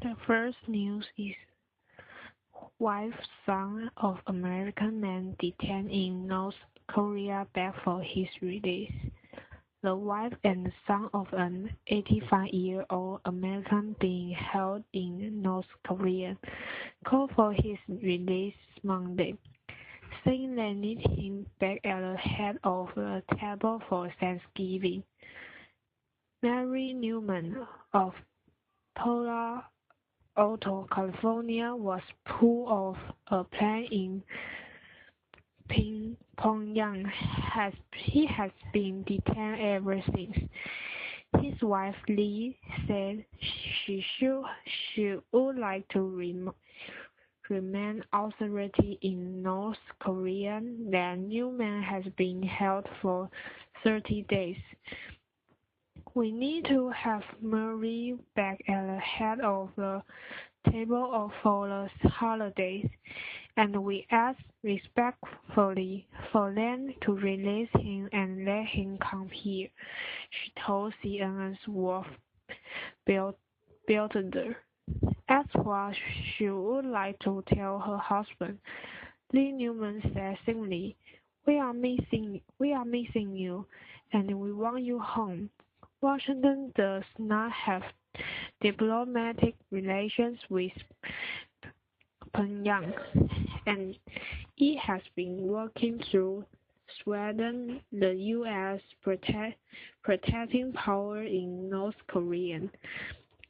The first news is wife son of American man detained in North Korea back for his release. The wife and son of an 85-year-old American being held in North Korea called for his release Monday, saying they need him back at the head of the table for Thanksgiving. Mary Newman of Palo Alto, California, was pulled off a plane in Pyongyang. He has been detained ever since. His wife Lee said she would like to remain authority in North Korea that Newman has been held for 30 days. We need to have Murray back at the head of the table for the holidays, and we ask respectfully for them to release him and let him come here, she told CNN's Wolf Bilder. Asked what she would like to tell her husband, Lee Newman said simply, We are missing you, and we want you home. Washington does not have diplomatic relations with Pyongyang, and it has been working through Sweden, the U.S. protecting power in North Korea,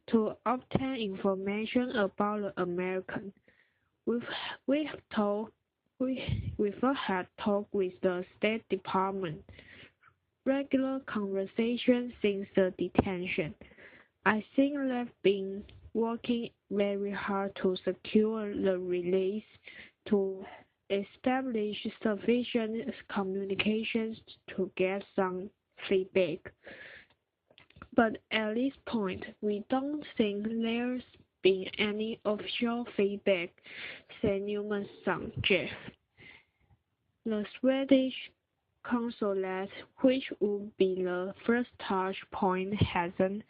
to obtain information about the American. We've had talked with the State Department. Regular conversation since the detention. I think they've been working very hard to secure the release, to establish sufficient communications to get some feedback. But at this point, we don't think there's been any official feedback, said Newman's son, Jeff. The Swedish consulate, which would be the first touch point, hasn't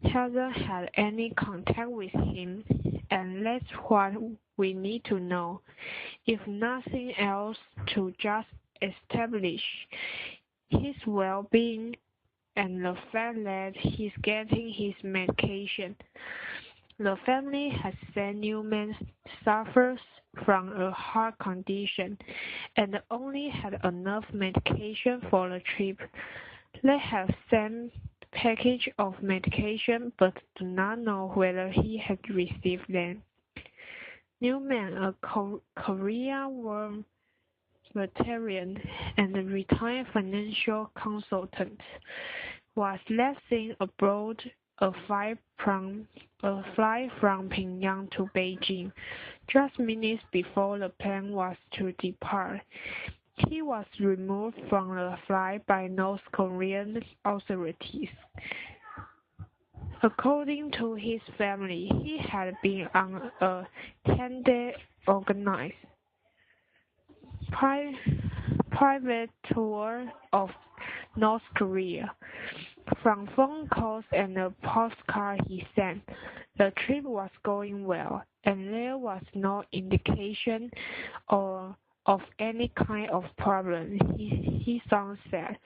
had any contact with him, and that's what we need to know, if nothing else, to just establish his well-being and the fact that he's getting his medication. The family has said Newman suffers from a heart condition and only had enough medication for the trip. They have sent package of medication but do not know whether he has received them. Newman, a Korea War veteran and a retired financial consultant, was last seen aboard a flight from Pyongyang to Beijing just minutes before the plane was to depart. He was removed from the flight by North Korean authorities. According to his family, he had been on a 10-day organized private tour of North Korea. From phone calls and a postcard he sent, the trip was going well, and there was no indication of any kind of problem, his son said.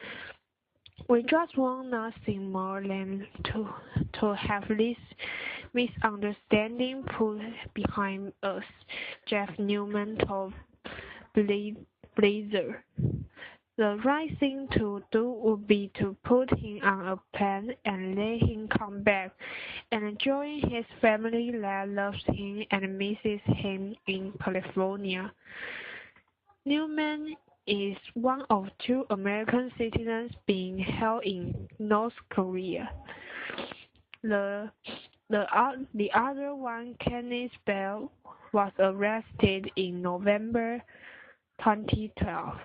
We just want nothing more than to have this misunderstanding put behind us, Jeff Newman told Blazer. The right thing to do would be to put him on a plane and let him come back and join his family that loves him and misses him in California. Newman is one of 2 American citizens being held in North Korea. The other one, Kenneth Bell, was arrested in November 2012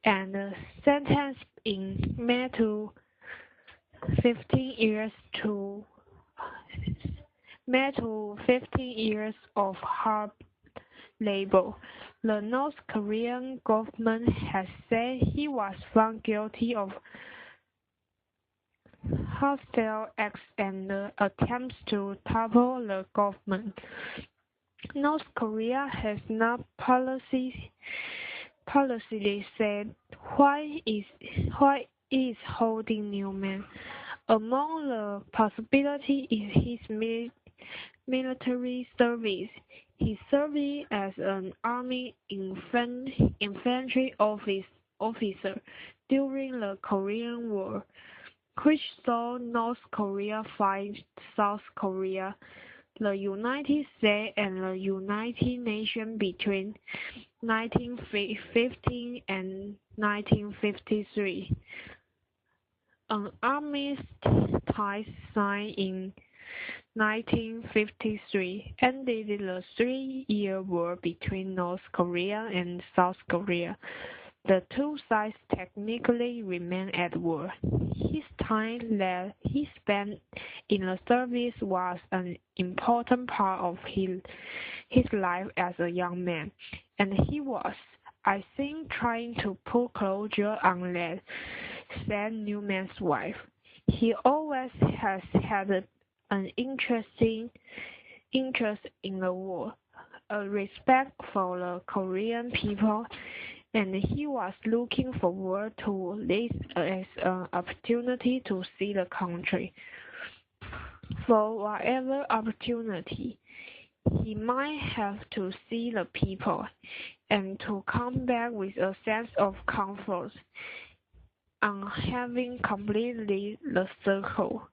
and sentenced in May to 15 years of hard labor. The North Korean government has said he was found guilty of hostile acts and attempts to topple the government. North Korea has not politically said why is holding Newman. Among the possibilities is his military service. He served as an army infantry officer during the Korean War, which saw North Korea fight South Korea, the United States and the United Nations between 1915 and 1953. An armistice signed in 1953 ended the 3-year war between North Korea and South Korea. The two sides technically remained at war. His time that he spent in the service was an important part of his life as a young man, and he was, I think, trying to put closure on that, said Newman's wife. He always has had an interest in the war, a respect for the Korean people, and he was looking forward to this as an opportunity to see the country. For whatever opportunity, he might have to see the people, and to come back with a sense of comfort on having completed the circle.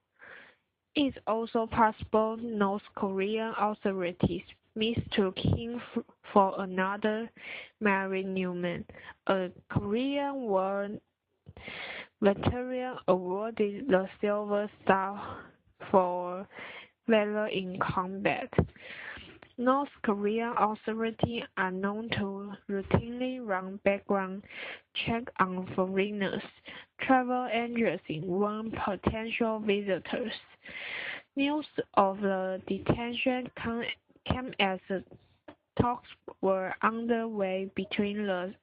It's also possible North Korean authorities mistook him for another Mary Newman, a Korean War veteran awarded the Silver Star for valor in combat. North Korean authorities are known to routinely run background checks on foreigners, travel agents warn potential visitors. News of the detention came as talks were underway between the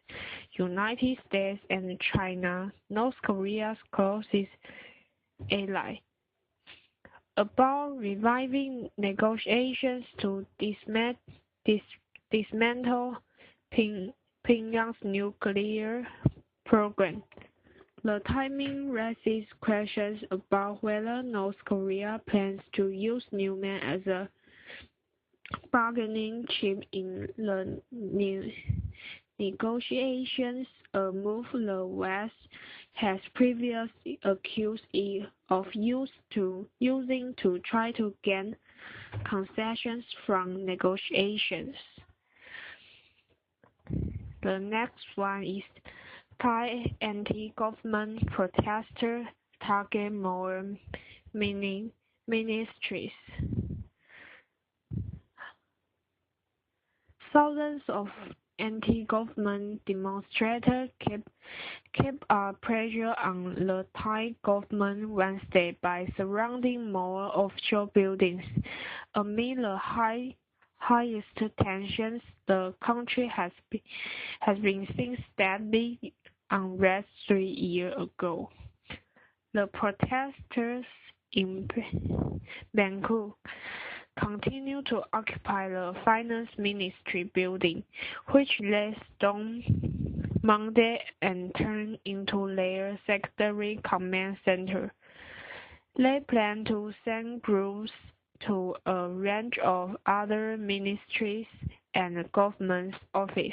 United States and China, North Korea's closest ally, about reviving negotiations to dismantle Pyongyang's nuclear program. The timing raises questions about whether North Korea plans to use Newman as a bargaining chip in the negotiations, a move the West has previously accused it of using to try to gain concessions from negotiations. The next one is Thai anti-government protesters target more ministries. Thousands of anti-government demonstrators kept pressure on the Thai government Wednesday by surrounding more offshore buildings. Amid the highest tensions the country has been seeing steadily unrest 3 years ago. The protesters in Bangkok continue to occupy the Finance Ministry building, which they stormed Monday and turned into their secondary command center. They plan to send groups to a range of other ministries and government offices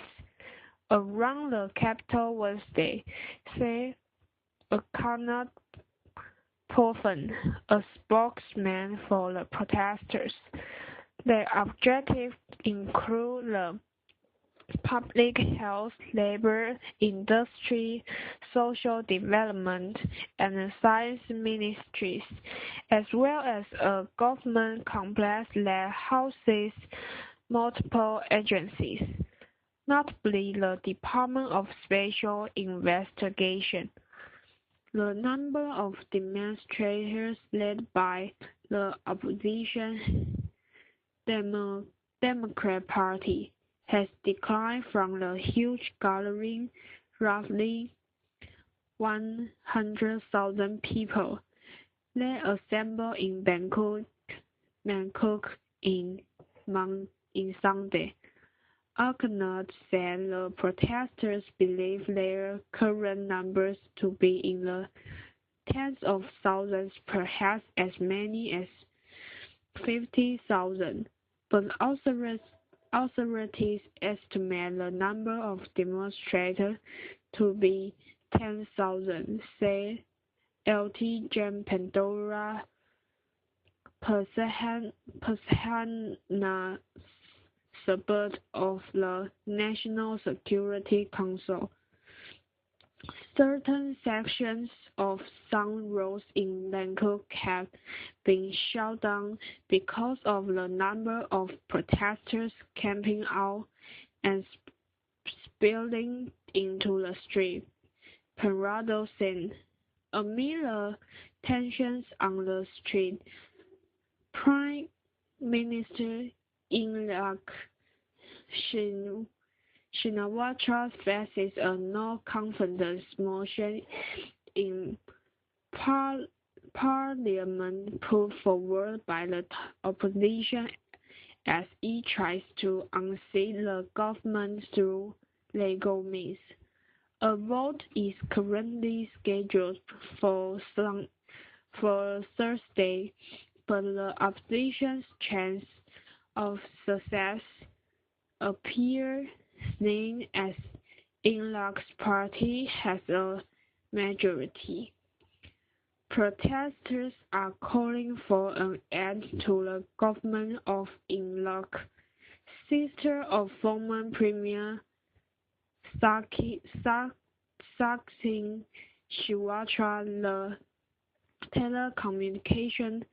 around the capital Wednesday, said Akana Poffen, a spokesman for the protesters. Their objectives include the public health, labor, industry, social development, and science ministries, as well as a government complex that houses multiple agencies, notably the Department of Special Investigation. The number of demonstrators led by the opposition Democrat Party has declined from the huge gathering, roughly 100,000 people, They assembled in Bangkok in Sunday. Argonauts said the protesters believe their current numbers to be in the tens of thousands, perhaps as many as 50,000, but authorities estimate the number of demonstrators to be 10,000, said Lt. Gen. Pandora Persahana Sabut of the National Security Council. Certain sections of some roads in Bangkok have been shut down because of the number of protesters camping out and spilling into the street. Parado said. Amid the tensions on the street, Prime Minister Yingluck Shinawatra faces a no-confidence motion in Parliament put forward by the opposition as it tries to unseat the government through legal means. A vote is currently scheduled for Thursday, but the opposition's chance of success appear slim as Yingluck's party has a majority. Protesters are calling for an end to the government of Yingluck, sister of former Premier Thaksin Shinawatra, the telecommunication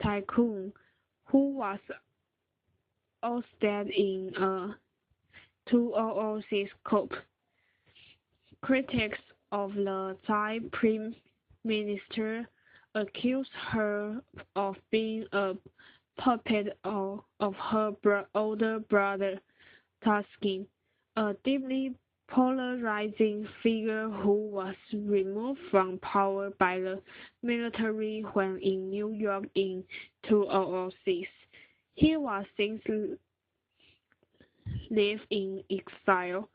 tycoon who was ousted in a 2006 coup. Critics of the Thai Prime Minister accuse her of being a puppet of her older brother Thaksin, a deeply polarizing figure who was removed from power by the military when in New York in 2006. He was since lived in exile,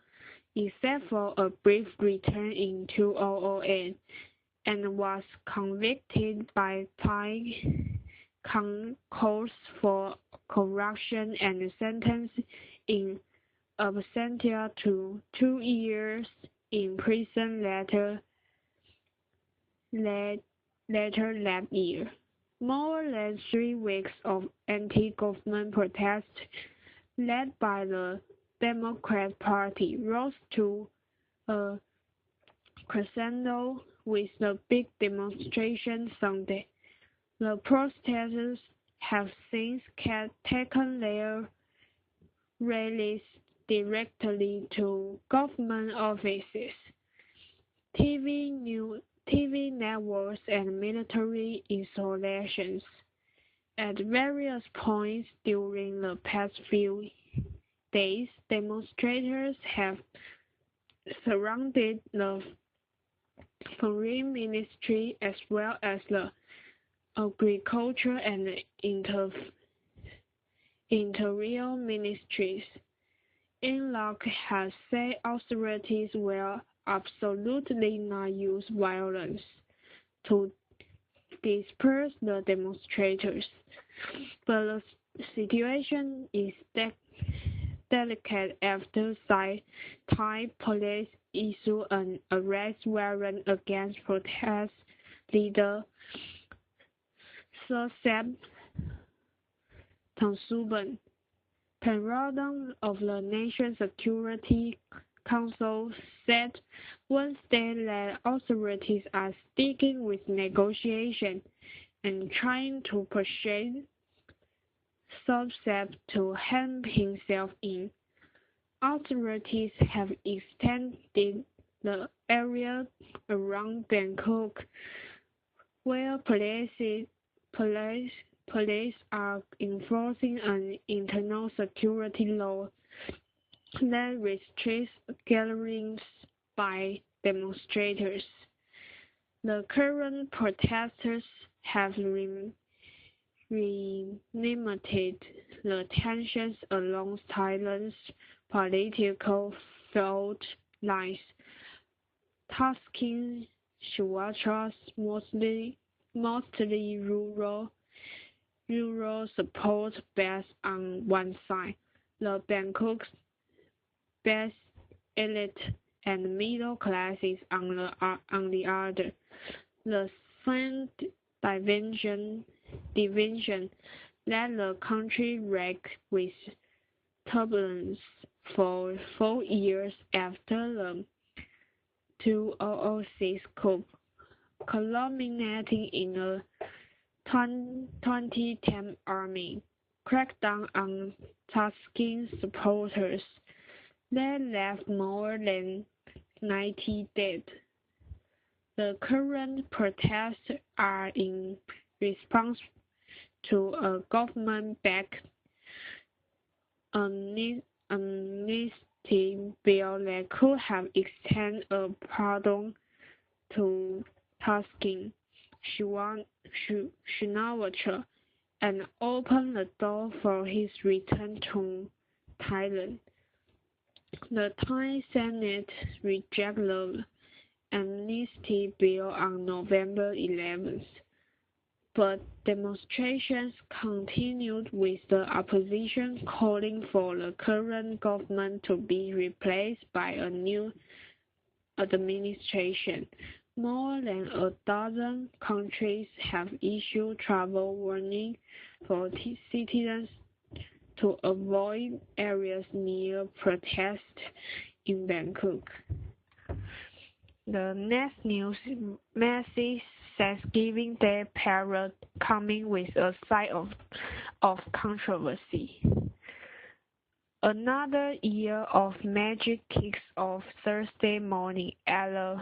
except for a brief return in 2008, and was convicted by Thai courts for corruption and sentenced in absentia to 2 years in prison later that year. More than 3 weeks of anti-government protests led by the Democrat Party rose to a crescendo with the big demonstration Sunday. The protesters have since taken their rallies directly to government offices, TV networks, and military installations. At various points during the past few days, demonstrators have surrounded the Foreign Ministry as well as the Agriculture and Interior Ministries. Yingluck has said authorities will absolutely not use violence to disperse the demonstrators, but the situation is delicate after Thai police issued an arrest warrant against protest leader Sursat Thongsuban. President of the National Security Council said Wednesday that authorities are sticking with negotiations and trying to persuade Sursat to hand himself in. Authorities have extended the area around Bangkok, where police are enforcing an internal security law that restricts gatherings by demonstrators. The current protesters have reanimated the tensions along Thailand's political fault lines, tasking Sumatra's mostly rural support base on one side, the Bangkok's best elite and middle classes on the other. The same division led the country wrecked with turbulence for 4 years after the 2006 coup, culminating in a 2010 army crackdown on Tuscan supporters that left more than 90 dead. The current protests are in response to a government-backed amnesty bill that could have extended a pardon to Tuscan Shinawatra and opened the door for his return to Thailand. The Thai Senate rejected the amnesty bill on November 11th, but demonstrations continued with the opposition calling for the current government to be replaced by a new administration. More than a dozen countries have issued travel warnings for citizens to avoid areas near protests in Bangkok. The next news, Macy's Thanksgiving Day parade coming with a side of controversy. Another year of magic kicks off Thursday morning at the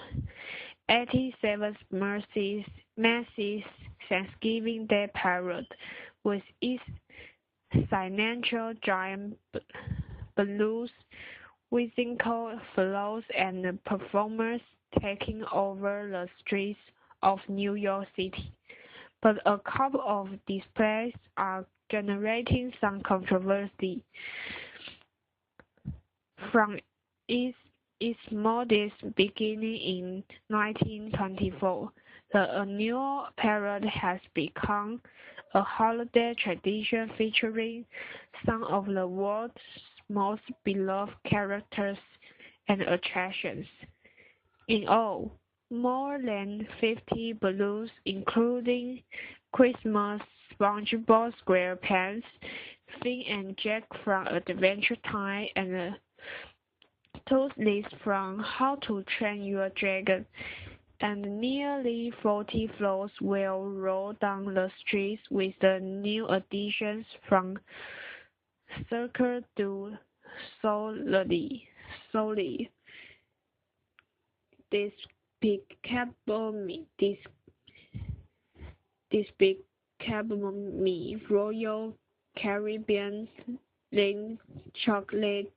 87th Macy's Thanksgiving Day parade, with its signature giant balloons, whimsical floats, and performers taking over the streets of New York City. But a couple of displays are generating some controversy. From its modest beginning in 1924, the annual parade has become a holiday tradition featuring some of the world's most beloved characters and attractions. In all, more than 50 balloons, including Christmas, SpongeBob SquarePants, Finn and Jack from Adventure Time, and a Toothless from How to Train Your Dragon, and nearly 40 floats will roll down the streets with the new additions from Cirque du Soleil. Despicable Me, Royal Caribbean, Link Chocolate,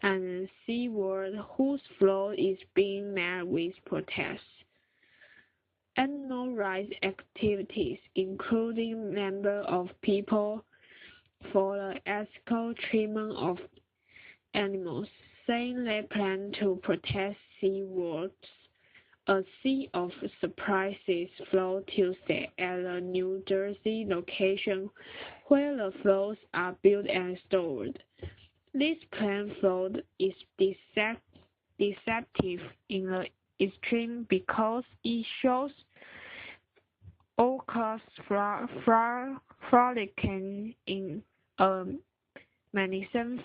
and SeaWorld, whose float is being met with protests. Animal rights activities, including members of People for the Ethical Treatment of Animals, saying they plan to protest SeaWorld's A Sea of Surprises float Tuesday at a New Jersey location where the floats are built and stored. This planned float is deceptive in the extreme because it shows orcas frolicking in a magnificent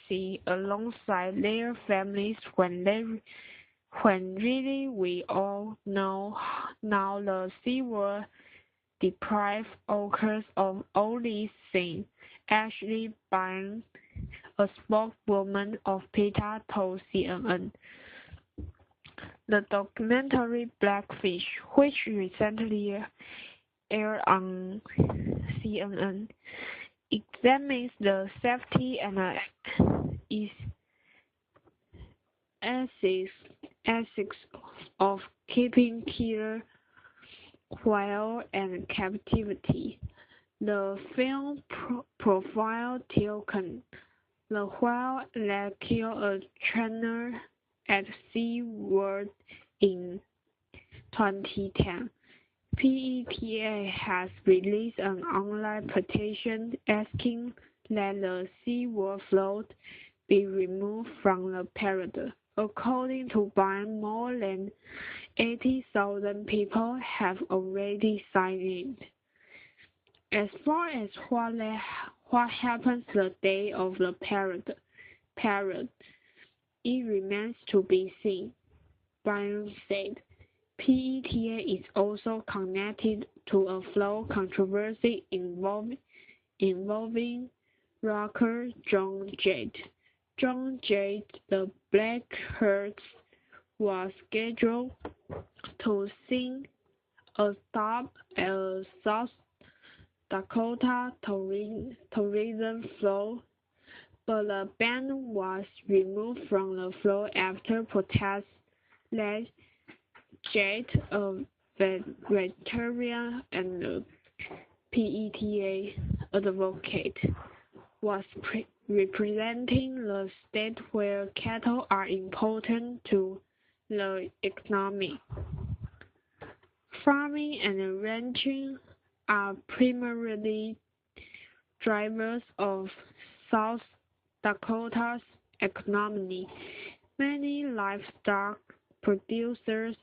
sea alongside their families when really we all know now the SeaWorld deprived orcas of all these things. Ashley Byrne, a spokeswoman of PETA, told CNN. The documentary Blackfish, which recently aired on CNN, examines the safety and ethics ethics of keeping killer while in captivity. The film profiled Tilken, the whale that killed a trainer at SeaWorld in 2010. PETA has released an online petition asking that the SeaWorld float be removed from the parade. According to Biden, more than 80,000 people have already signed in. As far as what happens the day of the parade, it remains to be seen, Biden said. PETA is also connected to a flow controversy involving rocker John Jett. John Jett, the Black Hearts, was scheduled to sing a stop at South Dakota tourism float, but the band was removed from the float after protests led Jett, a vegetarian and PETA advocate, was representing the state where cattle are important to the economy. Farming and ranching are primarily drivers of South Dakota's economy. Many livestock producers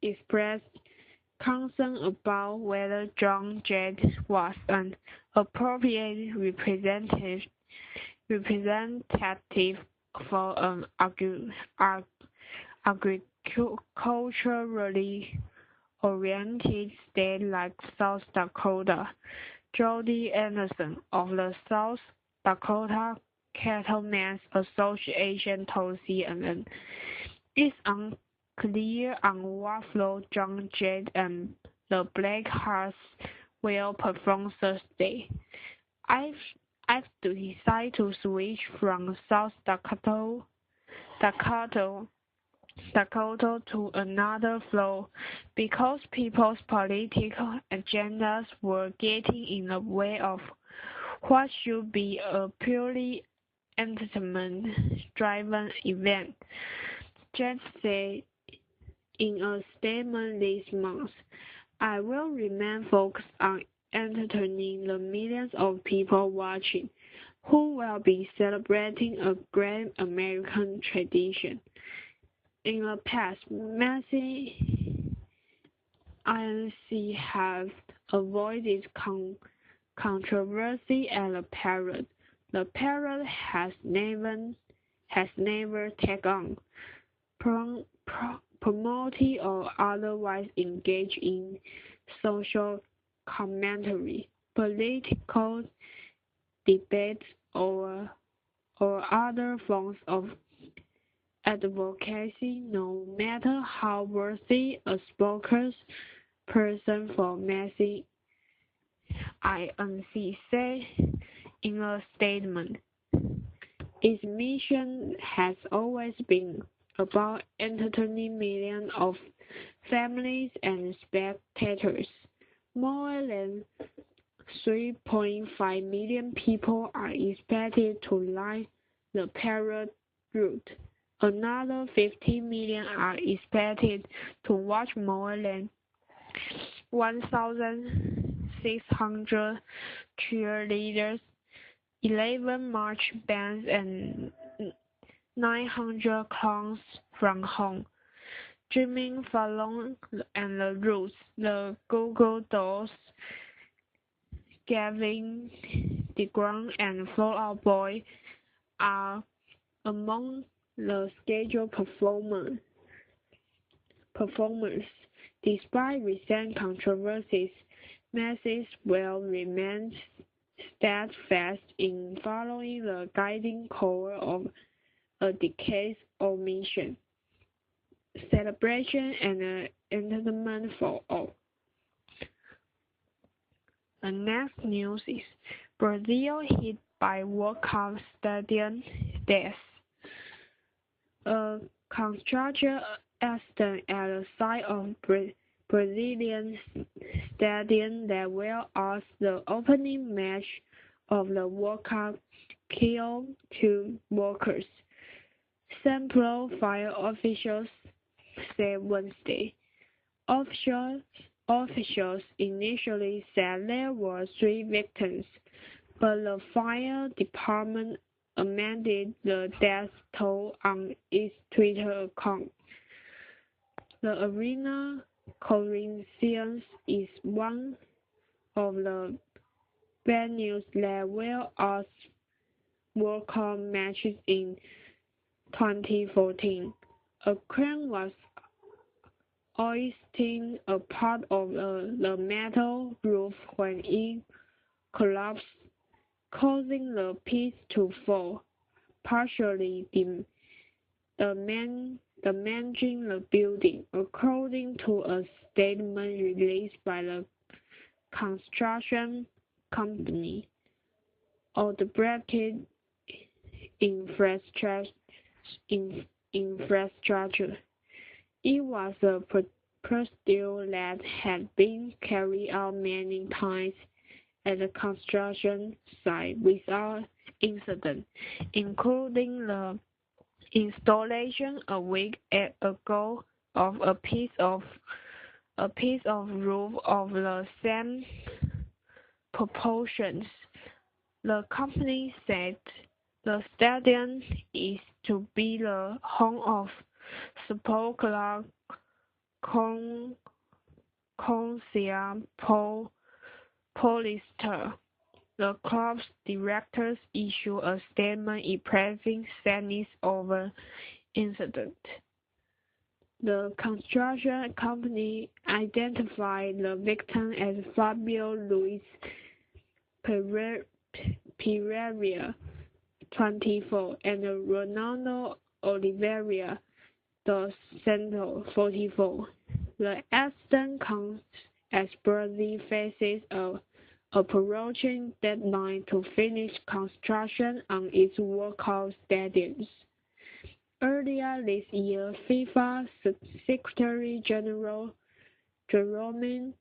expressed concern about whether John Jett was an appropriate representative for an agriculturally oriented state like South Dakota. Jody Anderson of the South Dakota Cattlemen's Association told CNN, "It's unclear on what float John Jett and the Black Hearts will perform Thursday. I've decided to switch from South Dakota to another float because people's political agendas were getting in the way of what should be a purely entertainment-driven event," Jett said in a statement this month. "I will remain focused on entertaining the millions of people watching, who will be celebrating a great American tradition." In the past, many INC have avoided controversy at the parade. The parade has never taken on promoting or otherwise engage in social commentary, political debates, or other forms of advocacy, no matter how worthy a spokesperson for Massey INC said in a statement. Its mission has always been about entertaining millions of families and spectators. More than 3.5 million people are expected to line the parade route. Another 15 million are expected to watch. More than 1,600 cheerleaders, 11 march bands, and 900 clowns from home, Jimmy Fallon and the Roots, the Google Dolls, Gavin DeGrom, and Fall Out Boy are among the scheduled performers. Despite recent controversies, Macy's will remain steadfast in following the guiding core of a decade-old mission: celebration and entertainment for all. The next news is Brazil hit by World Cup stadium death. A construction accident at the site of Brazilian stadium that whereas the opening match of the World Cup killed 2 workers. Several fire officials said Wednesday. Officials initially said there were 3 victims, but the fire department amended the death toll on its Twitter account. The Arena Corinthians is one of the venues that will host World Cup matches in 2014. A crane was hoisting a part of the metal roof when it collapsed, causing the piece to fall, partially damaging the building, according to a statement released by the construction company. Outbreak infrastructure. It was a procedure that had been carried out many times at the construction site without incident, including the installation a week ago of a piece of roof of the same proportions. The company said the stadium is to be the home of Sport Club Concia Paulista. The club's directors issued a statement expressing sadness over incident. The construction company identified the victim as Fabio Luis Pereira, 24, and Ronaldo Oliveira dos Santos, 44. The accident comes as Brazil faces a approaching deadline to finish construction on its World Cup stadiums. Earlier this year, FIFA Secretary General Jerome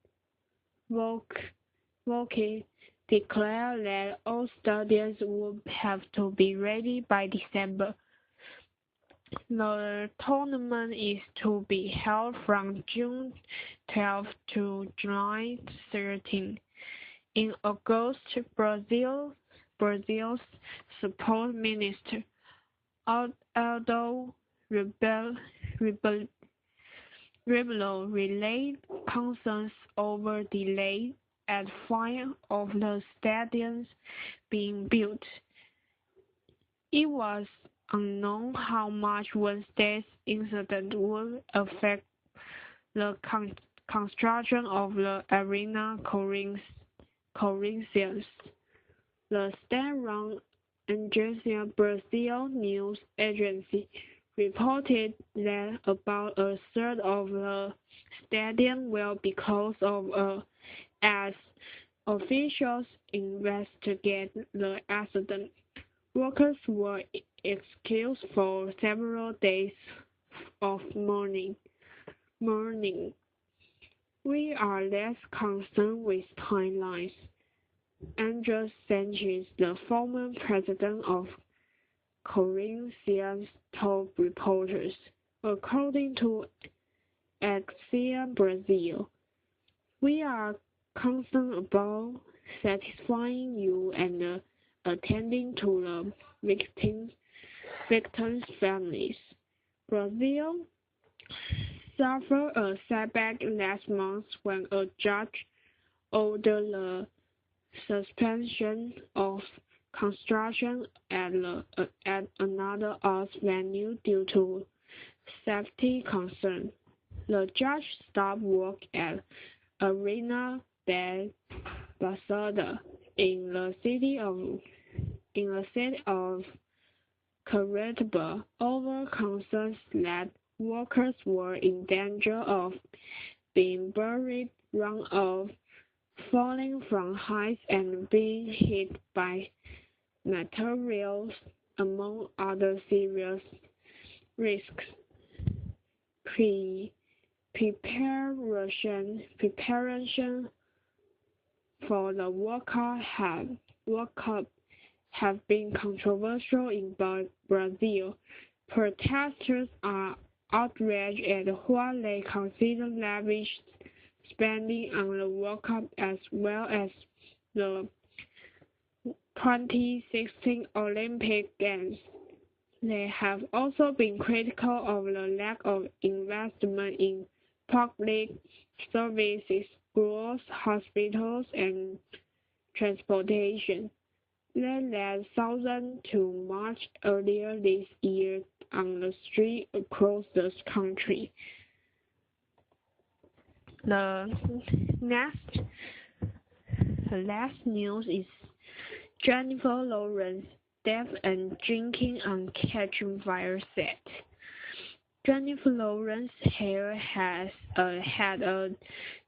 Valcke declared that all stadiums would have to be ready by December. The tournament is to be held from June 12 to July 13. In August, Brazil's Sport Minister Aldo Rebelo relayed concerns over delay at 5 of the stadiums being built. It was unknown how much Wednesday's incident would affect the construction of the Arena Corinthians. The state-run Agência Brasil news agency reported that about a third of the stadium will be closed as officials investigate the accident. Workers were excused for several days of mourning. We are less concerned with timelines. Andres Sanchez, the former president of Corinthians, told reporters, according to Agência Brasil, we are concerned about satisfying you and attending to the victims' families. Brazil suffered a setback last month when a judge ordered the suspension of construction at another arts venue due to safety concerns. The judge stopped work at Arena da Baixada in the city of Curitiba over concerns that workers were in danger of being buried, run off, falling from heights, and being hit by materials, among other serious risks. preparation for the World Cup have been controversial in Brazil. Protesters are outraged at what they consider lavish spending on the World Cup as well as the 2016 Olympic Games. They have also been critical of the lack of investment in public services, schools, hospitals, and transportation. They led thousands to march earlier this year on the streets across the country. The last news is Jennifer Lawrence's death and drinking on Catching Fire set. Jennifer Lawrence's hair has had a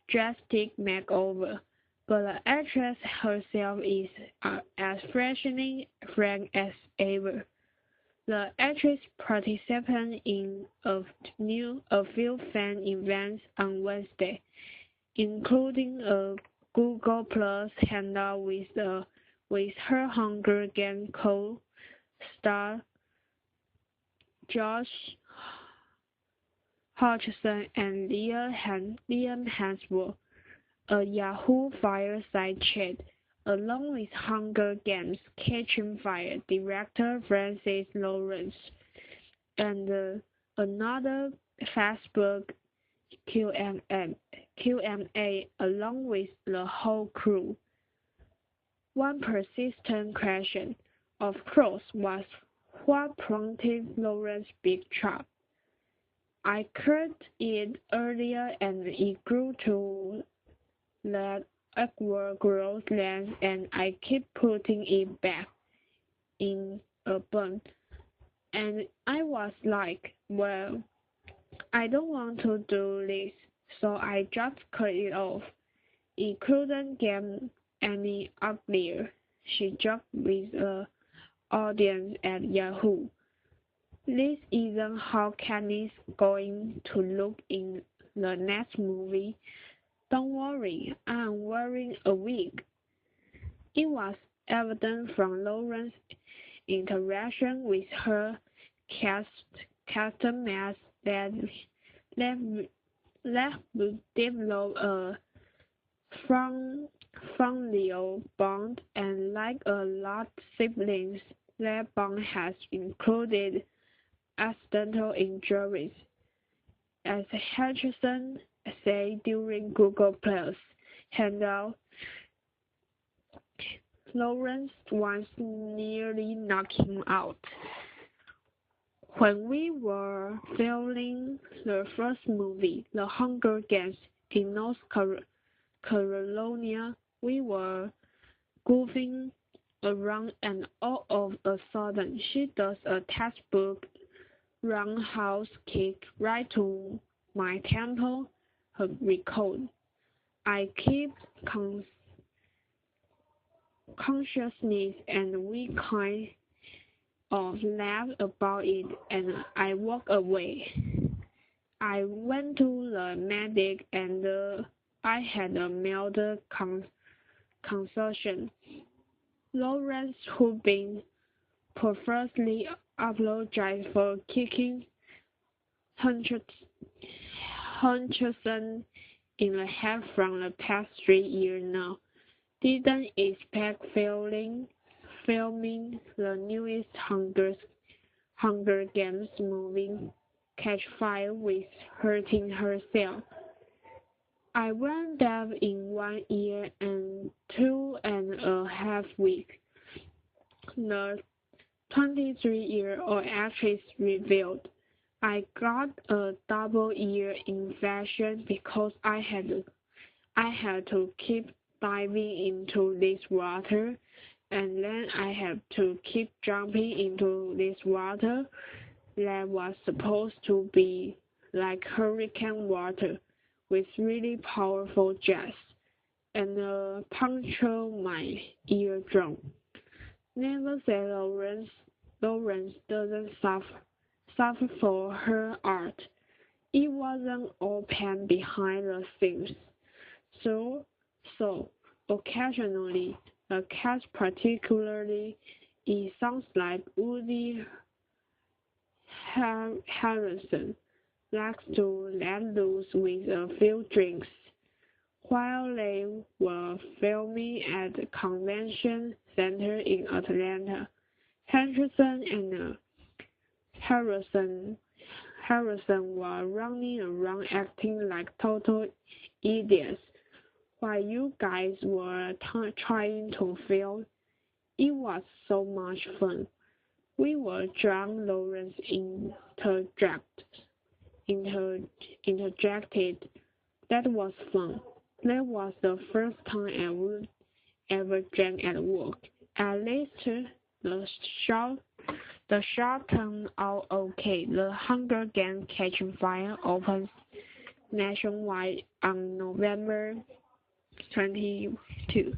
drastic makeover, but the actress herself is as frank as ever. The actress participated in a few fan events on Wednesday, including a Google Plus hangout with her Hunger Games co-star Josh Hutcherson and Liam Hemsworth, a Yahoo fireside chat, along with Hunger Games Catching Fire director Francis Lawrence, and another Facebook Q&A along with the whole crew. One persistent question, of course, was what prompted Lawrence's big trap. I cut it earlier and it grew to that awkward growth length and I keep putting it back in a bun. And I was like, well, I don't want to do this, so I just cut it off. It couldn't get any uglier, she joked with the audience at Yahoo. This isn't how Katniss going to look in the next movie. Don't worry, I'm wearing a wig. It was evident from Lawrence's interaction with her customers that would develop a familial bond, and like a lot of siblings, that bond has included accidental injuries. As Hutcherson said during Google Plus hangout, Lawrence once nearly knocked him out. When we were filming the first movie, The Hunger Games, in North Carolina, we were goofing around and all of a sudden she does a textbook roundhouse kick right to my temple, her recalled. I keep consciousness and we kind of laughed about it and I walked away. I went to the medic and I had a mild concussion. Lawrence, who'd been profusely apologized for kicking Hutcherson in the head from the past 3 years now, didn't expect filming the newest Hunger Games movie Catch Fire with hurting herself. I went deaf in 1 year and 2.5 weeks, the 23-year-old actress revealed. I got a double ear infection because I had to keep diving into this water, and then I had to keep jumping into this water that was supposed to be like hurricane water with really powerful jets, and punctured my eardrum. Never said Lawrence doesn't suffer for her art. It wasn't open behind the scenes. So, occasionally, a cat, particularly it sounds like Woody Harrelson, likes to let loose with a few drinks. While they were filming at the convention center in Atlanta, Henderson and Harrison were running around acting like total idiots while you guys were trying to film. It was so much fun. We were drunk, Lawrence interjected. That was fun. That was the first time I would ever drank at work. At least the show turned out okay. The Hunger Games Catching Fire opens nationwide on November 22.